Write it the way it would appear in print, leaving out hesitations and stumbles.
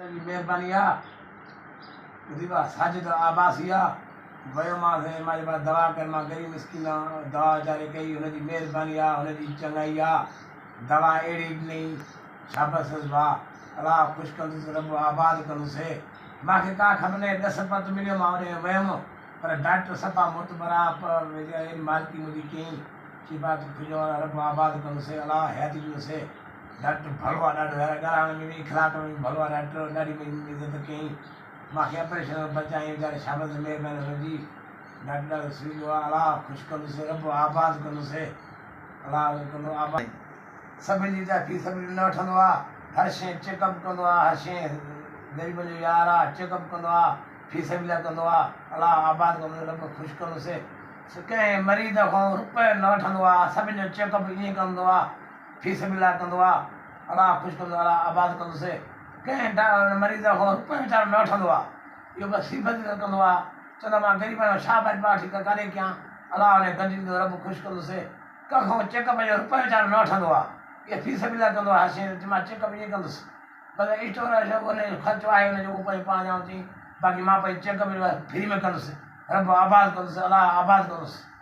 मेहरबानी आहे ॿुधी बा साजिद आबासी आहे वयोमांसि मां चइबो आहे दवा कर मां गरीब मिसकिन आहे दवा वीचारे कई हुनजी महिरबानी आहे हुनजी चङाई आहे दवा अहिड़ी ॾिनई शाबस वाह अलाह ख़ुशि कंदुसि रब आबाद कंदुसि मूंखे का ख़बर न 10 पत मिलियो मां होॾे वियुमि पर डॉक्टर सफ़ा मुतबरा वीचारे मालिकी मुंहिंजी कई की बात तुंहिंजो रब आबाद कंदुसि अलाह हयाती ॾिनोसि डॉक्टर भलो आहे ॾाढो ॻाल्हाइण में बि इख़लाक़ में बि भलो आहे डॉक्टर ॾाढी मुंहिंजी इज़त कयईं मूंखे ऑपरेशन बचाई वीचारे शाबस महिरबानी हुनजी डॉक्टर ॾाढो सुठो आहे अलाह ख़ुशि कंदुसि रब आबाद कंदुसि अलाह कंदो आबाद सभिनी जी फीस बि न वठंदो आहे हर शइ चेकअप कंदो आहे हर शइ ग़रीबनि जो यार आहे चेकअप कंदो आहे फीस बि लाइ कंदो आहे अलाह आबाद कंदुसि रब ख़ुशि कंदुसि कंहिं मरीज़ खां रुपयो न वठंदो आहे सभिनी जो चेकअप ईअं कंदो आहे फीस बि लाइ कंदो आहे अलाह ख़ुशि कंदो अलाह आबाद कंदुसि कंहिं मरीज़ खां रुपयो वीचारो न वठंदो आहे इहो बसि सिफ़त कंदो आहे चवंदो मां ग़रीबनि जो छा बर्बाद ठीकु आहे काॾे कयां अलाह हुन गंजी ॾींदो रब ख़ुशि कंदुसि कंहिंखां चेकअप जो रुपयो वीचारो न वठंदो आहे इहा फीस बि लाइ कंदो आहे हर शइ मां चेकअप ईअं कंदुसि पर स्टोर हुनजो ख़र्चो आहे हुनजो उहो पंहिंजो पाण ॼाण थी बाक़ी मां पंहिंजी चेकअप फ्री में कंदुसि रब आबाद कंदुसि अलाह आबाद कंदुसि